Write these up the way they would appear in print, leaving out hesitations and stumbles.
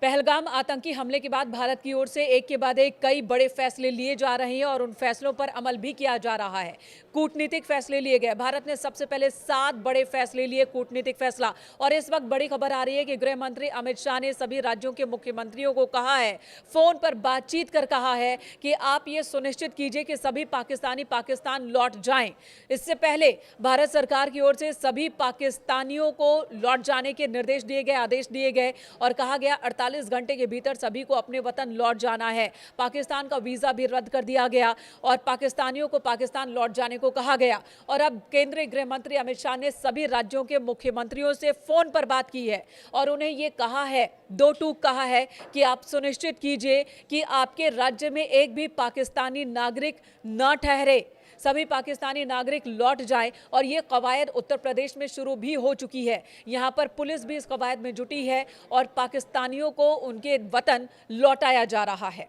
पहलगाम आतंकी हमले के बाद भारत की ओर से एक के बाद एक कई बड़े फैसले लिए जा रहे हैं और उन फैसलों पर अमल भी किया जा रहा है। कूटनीतिक फैसले लिए गए। भारत ने सबसे पहले 7 बड़े फैसले लिए, कूटनीतिक फैसला। और इस वक्त बड़ी खबर आ रही है कि गृह मंत्री अमित शाह ने सभी राज्यों के मुख्यमंत्रियों को कहा है, फोन पर बातचीत कर कहा है कि आप ये सुनिश्चित कीजिए कि सभी पाकिस्तानी पाकिस्तान लौट जाएं। इससे पहले भारत सरकार की ओर से सभी पाकिस्तानियों को लौट जाने के निर्देश दिए गए, आदेश दिए गए और कहा गया 48 घंटे के भीतर सभी को अपने वतन लौट जाना है। पाकिस्तान का वीजा भी रद्द कर दिया गया और पाकिस्तानियों को पाकिस्तान लौट जाने को कहा गया। और अब केंद्रीय गृह मंत्री अमित शाह ने सभी राज्यों के मुख्यमंत्रियों से फोन पर बात की है और उन्हें यह कहा है, दो टूक कहा है कि आप सुनिश्चित कीजिए कि आपके राज्य में एक भी पाकिस्तानी नागरिक न ठहरे, सभी पाकिस्तानी नागरिक लौट जाएं। और ये कवायद उत्तर प्रदेश में शुरू भी हो चुकी है। यहां पर पुलिस भी इस कवायद में जुटी है और पाकिस्तानियों को उनके वतन लौटाया जा रहा है।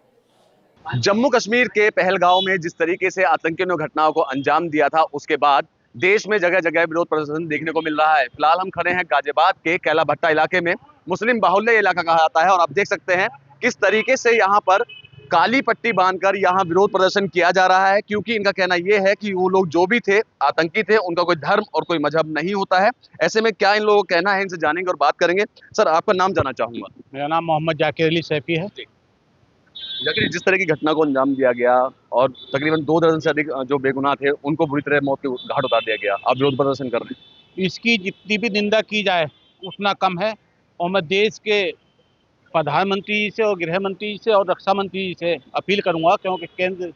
जम्मू कश्मीर के पहलगांव में जिस तरीके से आतंकियों ने घटनाओं को अंजाम दिया था, उसके बाद देश में जगह जगह विरोध प्रदर्शन देखने को मिल रहा है। फिलहाल हम खड़े हैं गाजियाबाद के कैला भट्टा इलाके में। मुस्लिम बाहुल्य इलाका कहा जाता है और आप देख सकते हैं किस तरीके से यहाँ पर काली पट्टी बांधकर यहाँ विरोध प्रदर्शन किया जा रहा है, क्योंकि इनका कहना यह है कि वो लोग जो भी थे आतंकी थे, उनका कोई धर्म और कोई मजहब नहीं होता है। ऐसे में क्या इन लोगों का कहना है, इनसे जानेंगे और बात करेंगे। सर, आपका नाम जानना चाहूंगा। मेरा नाम मोहम्मद जाकिर अली सैफी है। जाकिर, जिस तरह की घटना को अंजाम दिया गया और तकरीबन 2 दर्जन से अधिक जो बेगुनाह थे उनको बुरी तरह मौत के घाट उतार दिया गया, आप विरोध प्रदर्शन कर रहे हैं। इसकी जितनी भी निंदा की जाए उतना कम है और मैं देश के प्रधानमंत्री जी से और गृह मंत्री जी से और रक्षा मंत्री जी से अपील करूंगा, क्योंकि केंद्र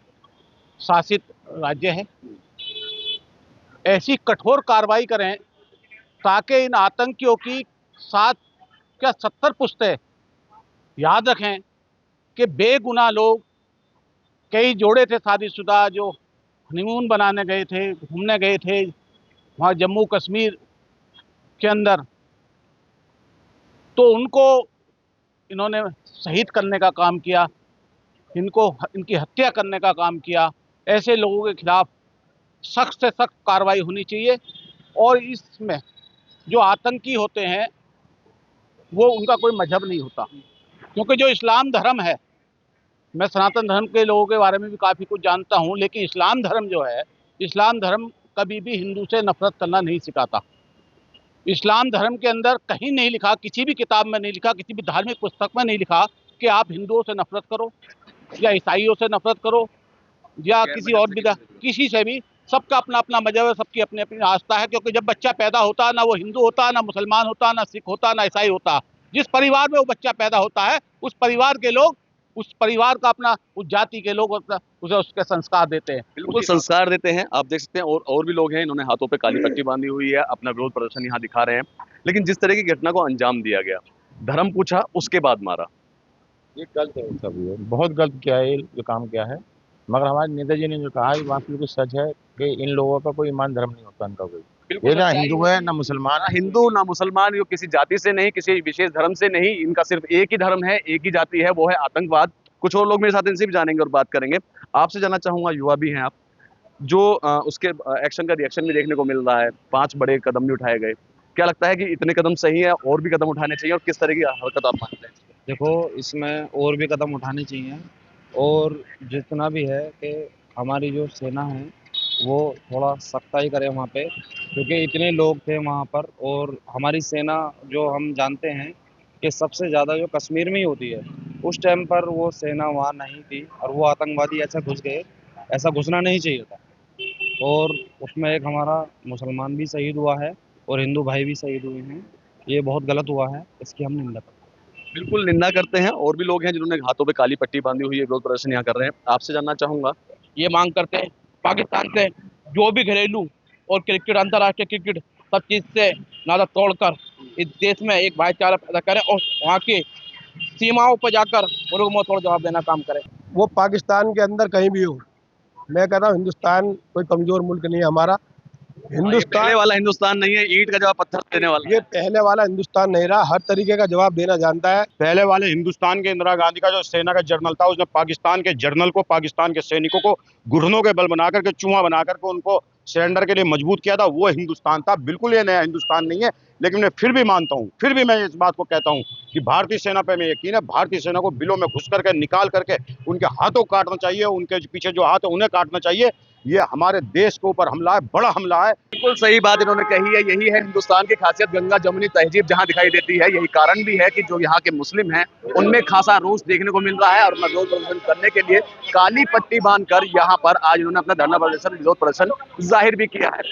शासित राज्य है, ऐसी कठोर कार्रवाई करें ताकि इन आतंकियों की 7 क्या 70 पुश्तें याद रखें कि बेगुनाह लोग, कई जोड़े थे शादीशुदा जो हनीमून बनाने गए थे, घूमने गए थे वहाँ जम्मू कश्मीर के अंदर, तो उनको इन्होंने शहीद करने का काम किया, इनकी हत्या करने का काम किया। ऐसे लोगों के खिलाफ सख्त से सख्त कार्रवाई होनी चाहिए। और इसमें जो आतंकी होते हैं वो उनका कोई मजहब नहीं होता, क्योंकि जो इस्लाम धर्म है, मैं सनातन धर्म के लोगों के बारे में भी काफ़ी कुछ जानता हूँ, लेकिन इस्लाम धर्म जो है, इस्लाम धर्म कभी भी हिंदू से नफरत करना नहीं सिखाता। इस्लाम धर्म के अंदर कहीं नहीं लिखा, किसी भी किताब में नहीं लिखा, किसी भी धार्मिक पुस्तक में नहीं लिखा कि आप हिंदुओं से नफरत करो या ईसाइयों से नफरत करो या किसी और भी, किसी से भी। सबका अपना अपना मजहब है, सबकी अपनी अपनी आस्था है। क्योंकि जब बच्चा पैदा होता है, ना वो हिंदू होता, ना मुसलमान होता, ना सिख होता, ना ईसाई होता, जिस परिवार में वो बच्चा पैदा होता है उस परिवार के लोग, उस परिवार का अपना, उस जाति के लोग उसे उसके संस्कार देते हैं। बिल्कुल संस्कार देते हैं। आप देख सकते हैं और भी लोग हैं, इन्होंने हाथों पे काली पट्टी बांधी हुई है, अपना विरोध प्रदर्शन यहाँ दिखा रहे हैं। लेकिन जिस तरह की घटना को अंजाम दिया गया, धर्म पूछा उसके बाद मारा, ये गलत है। सब ये बहुत गलत किया है, ये काम किया है। मगर हमारे नेताजी ने जो कहा है बात बिल्कुल सच है कि इन लोगों का कोई ईमान धर्म नहीं होता, इनका कोई, ये ना हिंदू है ना मुसलमान, ना हिंदू ना मुसलमान, ये किसी जाति से नहीं, किसी विशेष धर्म से नहीं, इनका सिर्फ एक ही धर्म है, एक ही जाति है, वो है आतंकवाद। कुछ और लोग मेरे साथ, इनसे भी जानेंगे और बात करेंगे। आपसे जानना चाहूंगा, युवा भी हैं आप, जो उसके एक्शन का रिएक्शन भी देखने को मिल रहा है, 5 बड़े कदम भी उठाए गए, क्या लगता है कि इतने कदम सही है, और भी कदम उठाने चाहिए, और किस तरह की हरकत आप मानते हैं? देखो, इसमें और भी कदम उठाने चाहिए और जितना भी है कि हमारी जो सेना है वो थोड़ा सख्ताई करे वहाँ पे, क्योंकि इतने लोग थे वहाँ पर। और हमारी सेना जो हम जानते हैं कि सबसे ज़्यादा जो कश्मीर में ही होती है, उस टाइम पर वो सेना वहाँ नहीं थी और वो आतंकवादी ऐसा घुस गए, ऐसा घुसना नहीं चाहिए था। और उसमें एक हमारा मुसलमान भी शहीद हुआ है और हिंदू भाई भी शहीद हुए हैं। ये बहुत गलत हुआ है, इसकी हम निंदा करते हैं। बिल्कुल निंदा करते हैं। और भी लोग हैं जिन्होंने हाथों पे काली पट्टी बांधी हुई है, विरोध प्रदर्शन यहाँ कर रहे हैं। आपसे जानना चाहूंगा, ये मांग करते हैं पाकिस्तान से जो भी घरेलू और क्रिकेट, अंतर्राष्ट्रीय क्रिकेट, सब चीज़ से नाता तोड़कर इस देश में एक भाईचारा पैदा करें और वहाँ की सीमाओं पर जाकर उनको मुंह तोड़ जवाब देना काम करें। वो पाकिस्तान के अंदर कहीं भी हो, मैं कहता हूँ हिंदुस्तान कोई कमजोर मुल्क नहीं है हमारा। हिंदुस्तान पहले वाला हिंदुस्तान नहीं है, ईंट का जवाब पत्थर देने वाला। ये पहले वाला हिंदुस्तान नहीं रहा, हर तरीके का जवाब देना जानता है। पहले वाले हिंदुस्तान के इंदिरा गांधी का जो सेना का जनरल था, उसने पाकिस्तान के जनरल को, पाकिस्तान के सैनिकों को घुटनों के बल बनाकर के, चूहा बनाकर के उनको सरेंडर के लिए मजबूत किया था। वो हिंदुस्तान था, बिल्कुल ये नया हिंदुस्तान नहीं है। लेकिन मैं फिर भी मानता हूँ, फिर भी मैं इस बात को कहता हूँ कि भारतीय सेना पे मैं यकीन है, भारतीय सेना को बिलों में घुस करके निकाल करके उनके हाथों काटना चाहिए, उनके पीछे जो हाथ है उन्हें काटना चाहिए। ये हमारे देश के ऊपर हमला है, बड़ा हमला है। बिल्कुल सही बात इन्होंने कही है। यही है हिंदुस्तान की खासियत, गंगा जमुनी तहजीब जहां दिखाई देती है। यही कारण भी है कि जो यहाँ के मुस्लिम हैं उनमें खासा रोष देखने को मिल रहा है और विरोध प्रदर्शन करने के लिए काली पट्टी बांधकर यहाँ पर आज इन्होंने अपना धरना प्रदर्शन, विरोध प्रदर्शन जाहिर भी किया है।